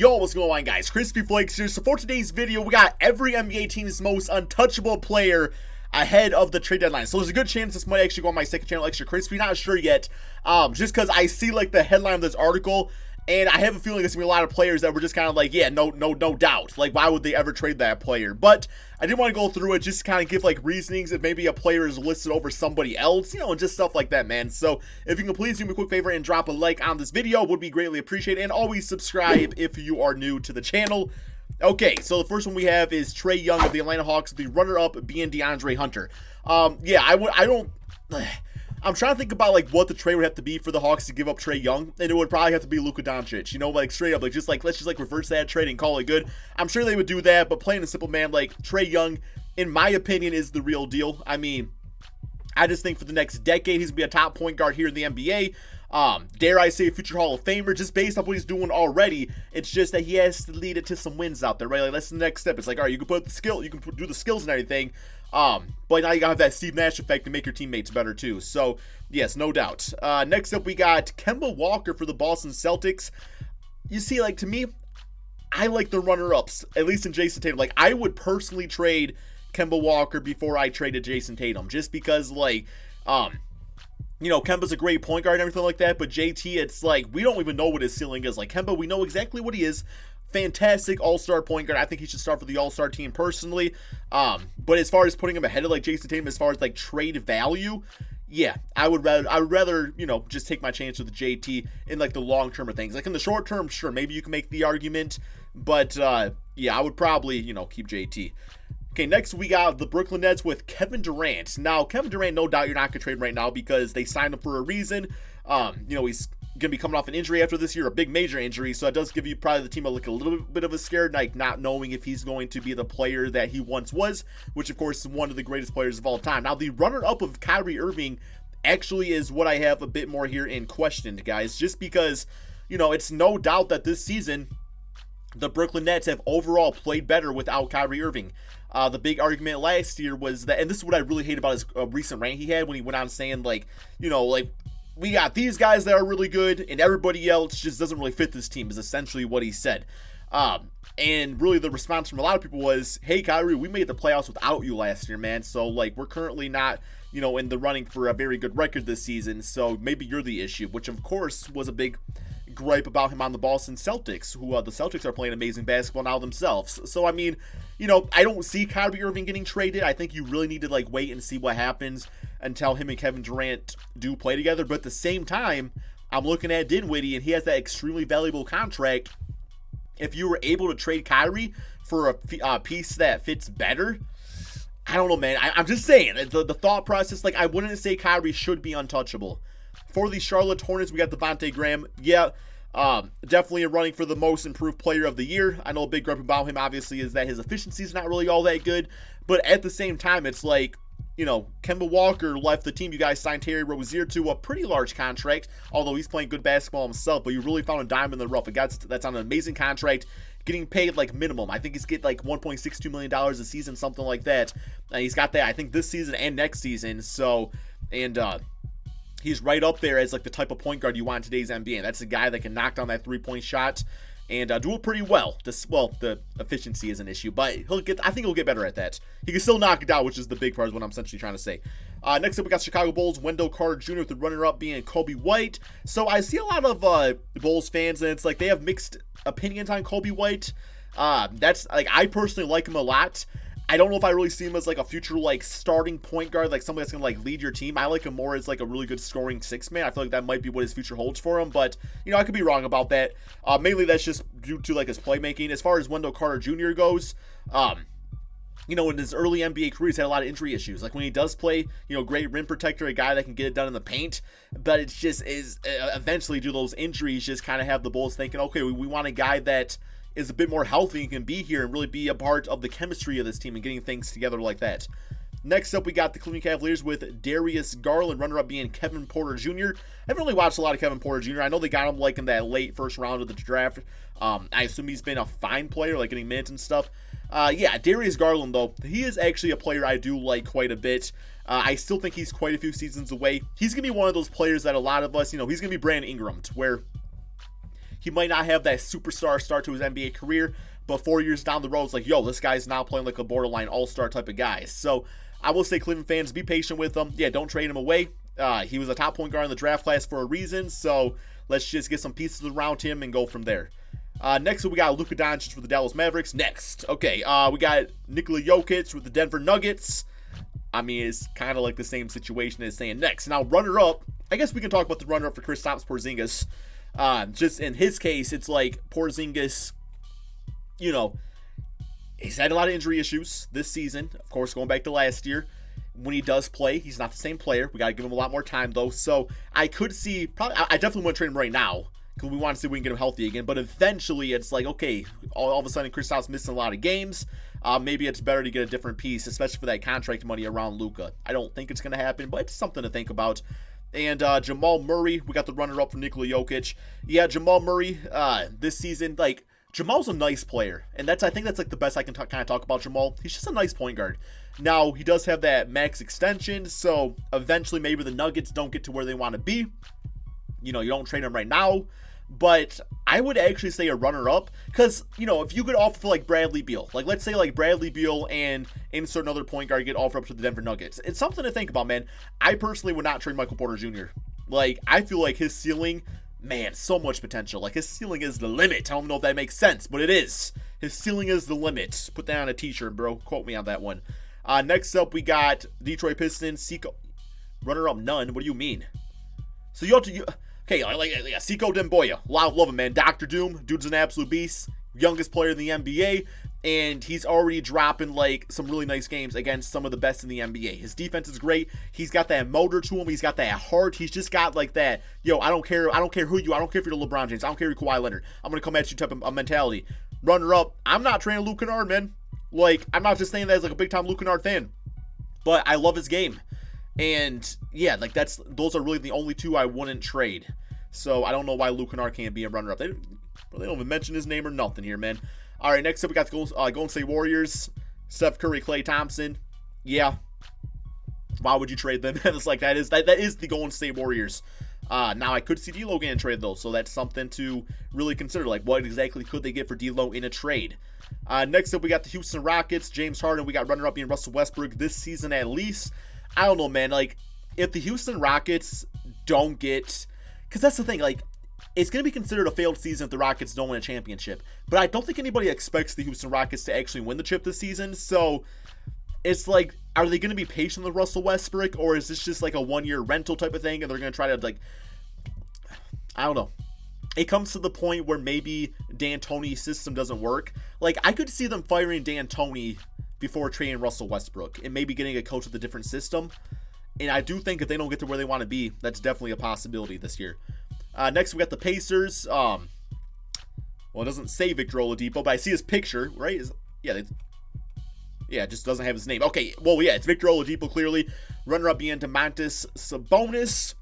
Yo, what's going on, guys? Crispy Flakes here. So for today's video, we got every NBA team's most untouchable player ahead of the trade deadline. So there's a good chance this might actually go on my second channel, Extra Crispy. Not sure yet, just because I see like the headline of this article, and I have a feeling there's gonna be a lot of players that were just kind of like, yeah, no doubt. Like, why would they ever trade that player? But I did want to go through it just to kind of give like reasonings if maybe a player is listed over somebody else, and just stuff like that, man. So if you can please do me a quick favor and drop a like on this video, would be greatly appreciated, and always subscribe if you are new to the channel. Okay, so the first one we have is Trey Young of the Atlanta Hawks, the runner-up being DeAndre Hunter. I'm trying to think about like what the trade would have to be for the Hawks to give up Trey Young, and it would probably have to be Luka Doncic, like straight up, like let's just reverse that trade and call it good. I'm sure they would do that, but plain and simple, man, like Trey Young, in my opinion, is the real deal. I mean, I just think for the next decade he's gonna be a top point guard here in the NBA. Dare I say a future Hall of Famer, just based on what he's doing already. It's just that he has to lead it to some wins out there, right? Like, that's the next step. It's like, all right, you can put the skill, you can do the skills and everything, but now you gotta have that Steve Nash effect to make your teammates better too. So yes, no doubt. Next up we got Kemba Walker for the Boston Celtics. You see, like, to me, I like the runner-ups, at least in Jason Tatum. Like, I would personally trade Kemba Walker before I traded Jason Tatum, just because, like, Kemba's a great point guard and everything like that, but JT, it's like, we don't even know what his ceiling is. Like, Kemba, we know exactly what he is. Fantastic all-star point guard. I think he should start for the all-star team personally. But as far as putting him ahead of like Jason Tatum, as far as like trade value, yeah, I would rather, just take my chance with JT in like the long term of things. Like in the short term, sure, maybe you can make the argument, but yeah, I would probably, keep JT. Okay, next we got the Brooklyn Nets with Kevin Durant. Now, Kevin Durant, no doubt you're not going to trade right now because they signed him for a reason. He's going to be coming off an injury after this year, a big major injury, so that does give you probably the team a little bit of a scare, like not knowing if he's going to be the player that he once was, which of course is one of the greatest players of all time. Now, the runner-up of Kyrie Irving actually is what I have a bit more here in question, guys, just because, it's no doubt that this season the Brooklyn Nets have overall played better without Kyrie Irving. The big argument last year was that, and this is what I really hate about his recent rant he had when he went on saying, like, we got these guys that are really good and everybody else just doesn't really fit this team, is essentially what he said. And really the response from a lot of people was, hey, Kyrie, we made the playoffs without you last year, man. So, like, we're currently not, in the running for a very good record this season. So maybe you're the issue, which of course was a big gripe about him on the Boston Celtics, who the Celtics are playing amazing basketball now themselves. So, I mean, I don't see Kyrie Irving getting traded. I think you really need to, like, wait and see what happens until him and Kevin Durant do play together. But at the same time, I'm looking at Dinwiddie, and he has that extremely valuable contract. If you were able to trade Kyrie for a piece that fits better, I don't know, man. I'm just saying, the thought process, like, I wouldn't say Kyrie should be untouchable. For the Charlotte Hornets, we got Devontae Graham. Yeah, definitely a running for the most improved player of the year. I know a big gripe about him, obviously, is that his efficiency is not really all that good. But at the same time, it's like, Kemba Walker left the team. You guys signed Terry Rozier to a pretty large contract, although he's playing good basketball himself, but you really found a diamond in the rough. A guy that's on an amazing contract, getting paid like minimum. I think he's getting like $1.62 million a season, something like that. And he's got that, I think, this season and next season. So, and he's right up there as like the type of point guard you want in today's NBA. And that's a guy that can knock down that three-point shot and do it pretty well. The efficiency is an issie, but I think he'll get better at that. He can still knock it out, which is the big part, is what I'm essentially trying to say. Next up, we got Chicago Bulls, Wendell Carter Jr. with the runner-up being Kobe White. So I see a lot of Bulls fans, and it's like they have mixed opinions on Kobe White. That's like, I personally like him a lot. I don't know if I really see him as like a future like starting point guard, like somebody that's gonna like lead your team. I like him more as like a really good scoring six man. I feel like that might be what his future holds for him, but I could be wrong about that. Mainly that's just due to like his playmaking. As far as Wendell Carter Jr. goes, in his early NBA career, he's had a lot of injury issues. Like when he does play, great rim protector, a guy that can get it done in the paint, but it's just eventually do those injuries just kind of have the Bulls thinking, okay, we want a guy that is a bit more healthy and can be here and really be a part of the chemistry of this team and getting things together like that. Next up, we got the Cleveland Cavaliers with Darius Garland, runner-up being Kevin Porter Jr. I haven't really watched a lot of Kevin Porter Jr. I know they got him like in that late first round of the draft. I assume he's been a fine player, like getting minutes and stuff. Yeah, Darius Garland, though, he is actually a player I do like quite a bit. I still think he's quite a few seasons away. He's going to be one of those players that a lot of us, he's going to be Brandon Ingram, to where He might not have that superstar start to his NBA career, but 4 years down the road, it's like, yo, this guy's now playing like a borderline all-star type of guy. So I will say, Cleveland fans, be patient with him. Yeah, don't trade him away. He was a top point guard in the draft class for a reason, so let's just get some pieces around him and go from there. Next, we got Luka Doncic with the Dallas Mavericks. Next, okay, we got Nikola Jokic with the Denver Nuggets. I mean, it's kind of like the same situation as saying next. Now, runner-up, I guess we can talk about the runner-up for Kristaps Porzingis. Just in his case, it's like Porzingis, you know, he's had a lot of injury issues this season. Of course, going back to last year. When he does play, he's not the same player. We got to give him a lot more time, though. So I could see, I definitely want to trade him right now because we want to see if we can get him healthy again. But eventually, it's like, okay, all of a sudden, Kristaps missing a lot of games. Maybe it's better to get a different piece, especially for that contract money around Luka. I don't think it's going to happen, but it's something to think about. And Jamal Murray, we got the runner-up from Nikola Jokic. Yeah, Jamal Murray, this season, like, Jamal's a nice player, and I think that's like the best I can kind of talk about Jamal. He's just a nice point guard. Now, he does have that max extension, so eventually maybe the Nuggets don't get to where they want to be. You know, you don't trade him right now, but I would actually say a runner-up, because, you know, if you could offer for like Bradley Beal, like let's say like Bradley Beal and insert another point guard get offered up to the Denver Nuggets. It's something to think about, man. I personally would not trade Michael Porter Jr. Like, I feel like his ceiling, man, so much potential. Like, his ceiling is the limit. I don't know if that makes sense, but it is. His ceiling is the limit. Put that on a t-shirt, bro. Quote me on that one. Next up, we got Detroit Pistons. Seiko. Runner-up, none. What do you mean? So you have to... Okay, yeah, Seiko Demboya. Love him, man. Dr. Doom. Dude's an absolute beast. Youngest player in the NBA. And he's already dropping, like, some really nice games against some of the best in the NBA. His defense is great. He's got that motor to him. He's got that heart. He's just got, like, that, yo, I don't care who you are. I don't care if you're LeBron James. I don't care if you're Kawhi Leonard. I'm going to come at you type of mentality. Runner-up. I'm not trading Luke Kennard, man. Like, I'm not just saying that as, like, a big-time Luke Kennard fan. But I love his game. And, yeah, like, those are really the only two I wouldn't trade. So, I don't know why Luke Kennard can't be a runner-up. They don't even mention his name or nothing here, man. All right, next up we got the Golden State Warriors. Steph Curry, Klay Thompson. Yeah. Why would you trade them? It's like that is the Golden State Warriors. Now, I could see D'Lo getting traded, though, so that's something to really consider. Like, what exactly could they get for D'Lo in a trade? Next up, we got the Houston Rockets, James Harden. We got runner-up being Russell Westbrook this season at least. I don't know, man. Like, if the Houston Rockets don't get... Because that's the thing, like, it's going to be considered a failed season if the Rockets don't win a championship. But I don't think anybody expects the Houston Rockets to actually win the chip this season. So it's like, are they going to be patient with Russell Westbrook? Or is this just like a one-year rental type of thing? And they're going to try to, like, I don't know. It comes to the point where maybe D'Antoni's system doesn't work. Like, I could see them firing D'Antoni before trading Russell Westbrook and maybe getting a coach with a different system. And I do think if they don't get to where they want to be, that's definitely a possibility this year. Next, we got the Pacers. Well, it doesn't say Victor Oladipo, but I see his picture, right? It just doesn't have his name. Okay, well, yeah, it's Victor Oladipo, clearly. Runner-up being Domantas Sabonis.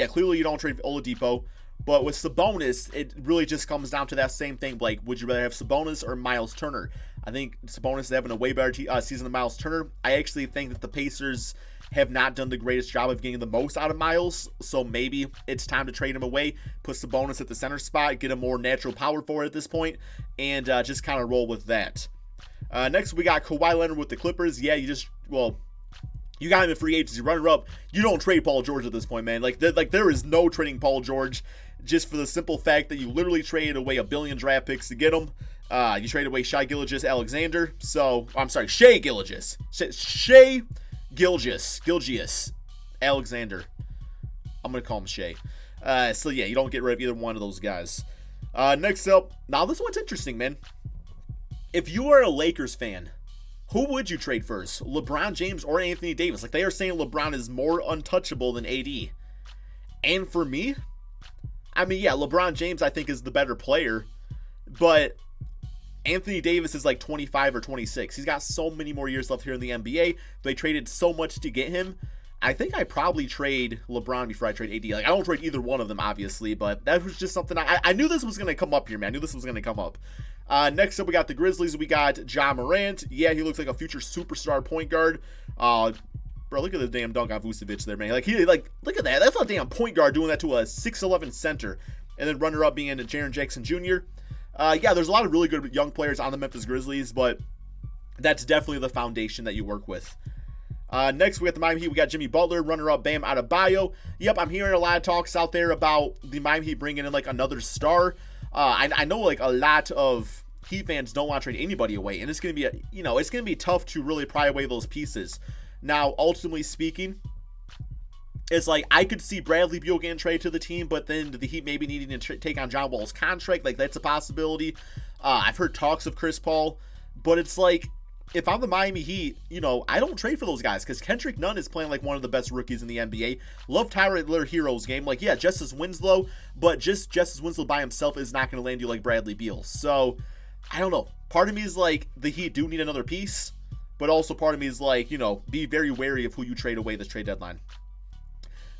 Clearly you don't trade Oladipo. But with Sabonis, it really just comes down to that same thing. Like, would you rather have Sabonis or Miles Turner? I think Sabonis is having a way better season than Miles Turner. I actually think that the Pacers have not done the greatest job of getting the most out of Miles, so maybe it's time to trade him away, put Sabonis at the center spot, get a more natural power forward at this point, and just kind of roll with that. Next, we got Kawhi Leonard with the Clippers. Yeah, you got him in free agency, runner-up. You don't trade Paul George at this point, man. Like there is no trading Paul George, just for the simple fact that you literally traded away $1 billion draft picks to get him. You traded away Shai Gilgeous-Alexander. Shai Gilgeous Alexander. I'm going to call him Shea. You don't get rid of either one of those guys. Next up, now this one's interesting, man. If you are a Lakers fan, who would you trade first? LeBron James or Anthony Davis? Like, they are saying LeBron is more untouchable than AD. And for me, I mean, yeah, LeBron James I think is the better player, but Anthony Davis is like 25 or 26. He's got so many more years left here in the NBA. They traded so much to get him. I think I probably trade LeBron before I trade AD. Like, I don't trade either one of them, obviously, but that was just something I knew this was going to come up here, man. I knew this was going to come up. Next up, we got the Grizzlies. We got Ja Morant. Yeah, he looks like a future superstar point guard. Bro, look at the damn dunk on Vucevic there, man. Like, look at that. That's a damn point guard doing that to a 6'11 center. And then runner-up being Jaren Jackson Jr. Yeah, there's a lot of really good young players on the Memphis Grizzlies, but that's definitely the foundation that you work with. Next, we got the Miami Heat. We got Jimmy Butler, runner-up Bam Adebayo. Yep, I'm hearing a lot of talks out there about the Miami Heat bringing in, like, another star. I know, like, a lot of Heat fans don't want to trade anybody away, and it's going to be, it's going to be tough to really pry away those pieces. Now, ultimately speaking, it's like I could see Bradley Beal getting traded to the team, but then the Heat maybe needing to take on John Wall's contract. Like, that's a possibility. I've heard talks of Chris Paul, but it's like, if I'm the Miami Heat, I don't trade for those guys because Kendrick Nunn is playing like one of the best rookies in the NBA. Love Tyler Hero's game. Like, yeah, Justice Winslow, but just Justice Winslow by himself is not going to land you like Bradley Beal. So, I don't know. Part of me is like, the Heat do need another piece, but also part of me is like, be very wary of who you trade away this trade deadline.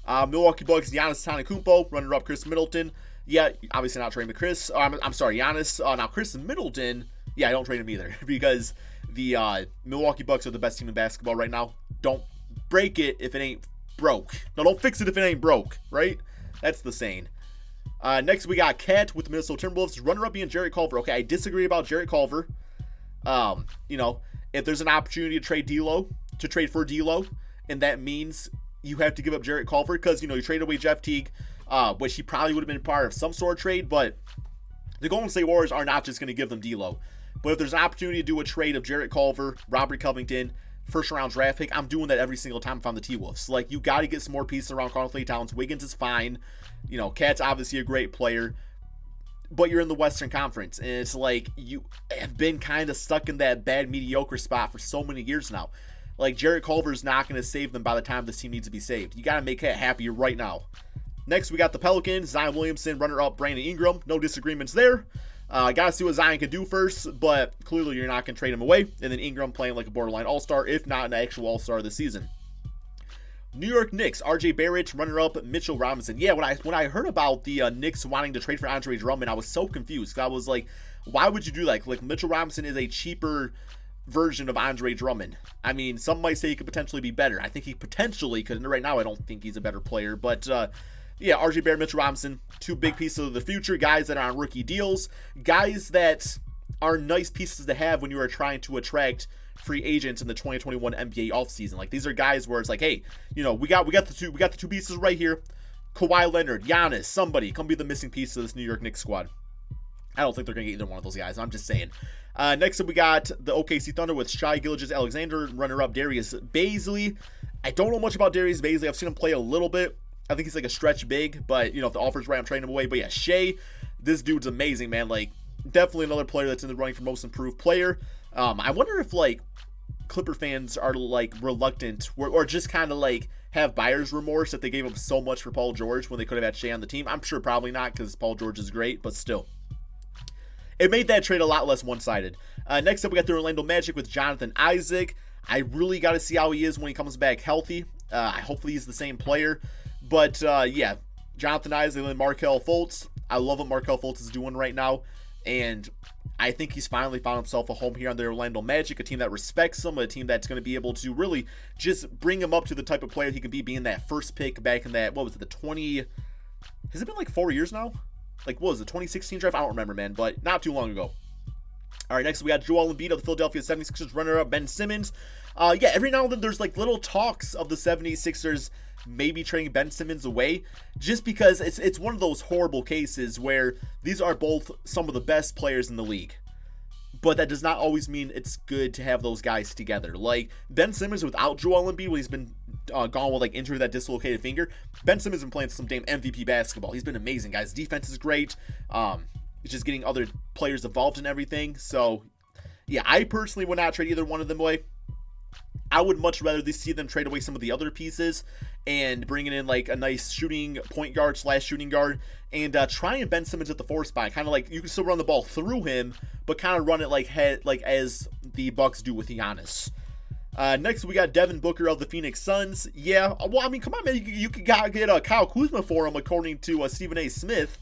Milwaukee Bucks, Giannis Antetokounmpo, runner-up Chris Middleton. Yeah, obviously not trading Chris. I'm sorry, Giannis. Now, Chris Middleton, yeah, I don't trade him either because the Milwaukee Bucks are the best team in basketball right now. Don't break it if it ain't broke. No, don't fix it if it ain't broke, right? That's the saying. Next, we got Cat with the Minnesota Timberwolves. Runner-up being Jarrett Culver. Okay, I disagree about Jarrett Culver. If there's an opportunity to trade for D'Lo, and that means you have to give up Jarrett Culver because, you traded away Jeff Teague, which he probably would have been part of some sort of trade, but the Golden State Warriors are not just going to give them D'Lo. But if there's an opportunity to do a trade of Jarrett Culver, Robert Covington, first-round draft pick, I'm doing that every single time if I'm the T-Wolves. Like, you got to get some more pieces around Karl-Anthony Towns. Wiggins is fine. Cat's obviously a great player. But you're in the Western Conference, and it's like you have been kind of stuck in that bad, mediocre spot for so many years now. Like, Jarrett Culver's not going to save them by the time this team needs to be saved. You got to make Cat happy right now. Next, we got the Pelicans. Zion Williamson, runner-up Brandon Ingram. No disagreements there. Got to see what Zion can do first, but clearly you're not going to trade him away. And then Ingram playing like a borderline all-star, if not an actual all-star this season. New York Knicks, R.J. Barrett, runner-up Mitchell Robinson. Yeah, when I heard about the Knicks wanting to trade for Andre Drummond, I was so confused. I was like, why would you do that? Like, Mitchell Robinson is a cheaper version of Andre Drummond. I mean, some might say he could potentially be better. I think he potentially could. And right now, I don't think he's a better player. But, yeah, RJ Barrett, Mitchell Robinson, two big pieces of the future. Guys that are on rookie deals. Guys that are nice pieces to have when you are trying to attract free agents in the 2021 NBA offseason. Like, these are guys where it's like, hey, we got the two pieces right here. Kawhi Leonard, Giannis, somebody, come be the missing piece of this New York Knicks squad. I don't think they're going to get either one of those guys. I'm just saying. Next up, we got the OKC Thunder with Shai Gilgeous-Alexander, runner-up Darius Bazley. I don't know much about Darius Bazley. I've seen him play a little bit. I think he's like a stretch big, but, if the offer's right, I'm trading him away. But, yeah, Shai, this dude's amazing, man. Like, definitely another player that's in the running for most improved player. I wonder if, like, Clipper fans are, like, reluctant or just kind of, like, have buyer's remorse that they gave up so much for Paul George when they could have had Shai on the team. I'm sure probably not because Paul George is great, but still. It made that trade a lot less one-sided. Next up, we got the Orlando Magic with Jonathan Isaac. I really got to see how he is when he comes back healthy. Hopefully he's the same player. But, yeah, Jonathan Isaac and Markelle Fultz. I love what Markelle Fultz is doing right now. And I think he's finally found himself a home here on the Orlando Magic, a team that respects him, a team that's going to be able to really just bring him up to the type of player he can be, being that first pick back in that, has it been like 4 years now? Like, what was it, 2016 draft? I don't remember, man, but not too long ago. All right, next we got Joel Embiid of the Philadelphia 76ers, runner-up Ben Simmons. Yeah, every now and then there's like little talks of the 76ers maybe trading Ben Simmons away, just because it's one of those horrible cases where these are both some of the best players in the league. But that does not always mean it's good to have those guys together. Like, Ben Simmons without Joel Embiid, when he's been gone with, like, injury that dislocated finger, Ben Simmons has been playing some damn MVP basketball. He's been amazing, guys. Defense is great. It's just getting other players involved in everything. So, yeah, I personally would not trade either one of them away. I would much rather see them trade away some of the other pieces and bringing in like a nice shooting point guard / shooting guard and trying Ben Simmons at the 4 spot. Kind of like you can still run the ball through him, but kind of run it like as the Bucks do with Giannis. Next, we got Devin Booker of the Phoenix Suns. Yeah, well, I mean, come on, man. You could get Kyle Kuzma for him, according to Stephen A. Smith.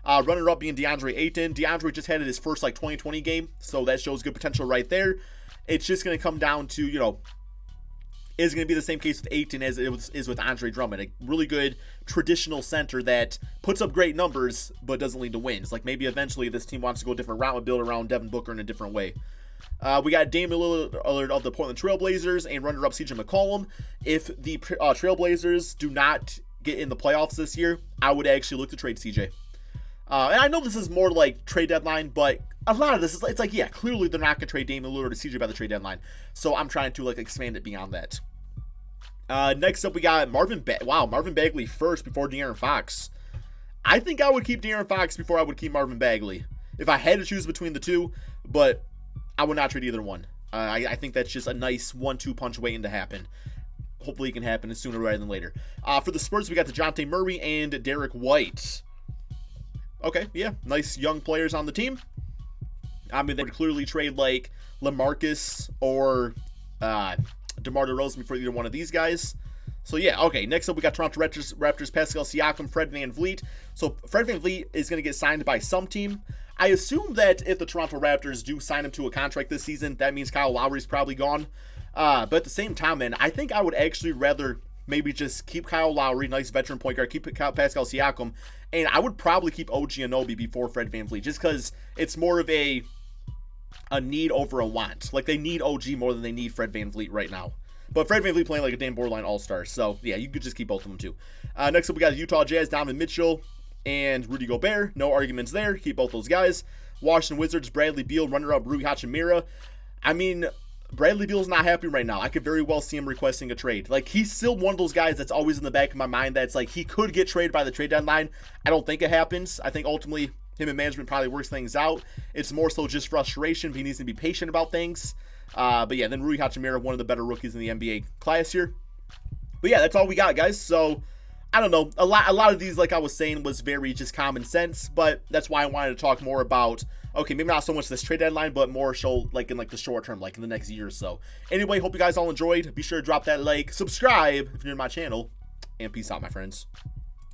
Runner-up being DeAndre Ayton. DeAndre just had his first 2020 game, so that shows good potential right there. It's just going to come down to, is going to be the same case with Ayton as it is with Andre Drummond. A really good traditional center that puts up great numbers but doesn't lead to wins. Like maybe eventually this team wants to go a different route and build around Devin Booker in a different way. We got Damian Lillard of the Portland Trailblazers and runner-up CJ McCollum. If the Trailblazers do not get in the playoffs this year, I would actually look to trade CJ. And I know this is more like trade deadline, but a lot of this is, it's like, yeah, clearly they're not going to trade Damian Lillard to CJ by the trade deadline. So I'm trying to like expand it beyond that. Next up, we got Marvin Bagley first before De'Aaron Fox. I think I would keep De'Aaron Fox before I would keep Marvin Bagley if I had to choose between the two, but I would not trade either one. I think that's just a nice 1-2 punch waiting to happen. Hopefully it can happen sooner rather than later. For the Spurs, we got DeJounte Murray and Derek White. Okay, yeah, nice young players on the team. I mean, they would clearly trade like LaMarcus or DeMar DeRozan for either one of these guys. So yeah, okay, next up we got Toronto Raptors Pascal Siakam, Fred VanVleet. So Fred VanVleet is going to get signed by some team. I assume that if the Toronto Raptors do sign him to a contract this season, that means Kyle Lowry's probably gone. But at the same time, man, I think I would actually rather maybe just keep Kyle Lowry, nice veteran point guard, keep Pascal Siakam, and I would probably keep OG Anunoby before Fred VanVleet, just because it's more of a need over a want. Like, they need OG more than they need Fred VanVleet right now. But Fred VanVleet playing like a damn borderline all-star, so yeah, you could just keep both of them too. Next up, we got the Utah Jazz, Donovan Mitchell, and Rudy Gobert. No arguments there. Keep both those guys. Washington Wizards, Bradley Beal, runner-up Rui Hachimura. I mean, Bradley Beal's not happy right now. I could very well see him requesting a trade. Like, he's still one of those guys that's always in the back of my mind that's like, he could get traded by the trade deadline. I don't think it happens. I think ultimately him and management probably works things out. It's more so just frustration. He needs to be patient about things. But yeah, then Rui Hachimura, one of the better rookies in the NBA class here. But yeah, that's all we got, guys. So I don't know. A lot of these, like I was saying, was very just common sense, but that's why I wanted to talk more about, okay, maybe not so much this trade deadline, but more so like in like the short term, like in the next year or so. Anyway, hope you guys all enjoyed. Be sure to drop that like, subscribe if you're new to my channel, and peace out, my friends.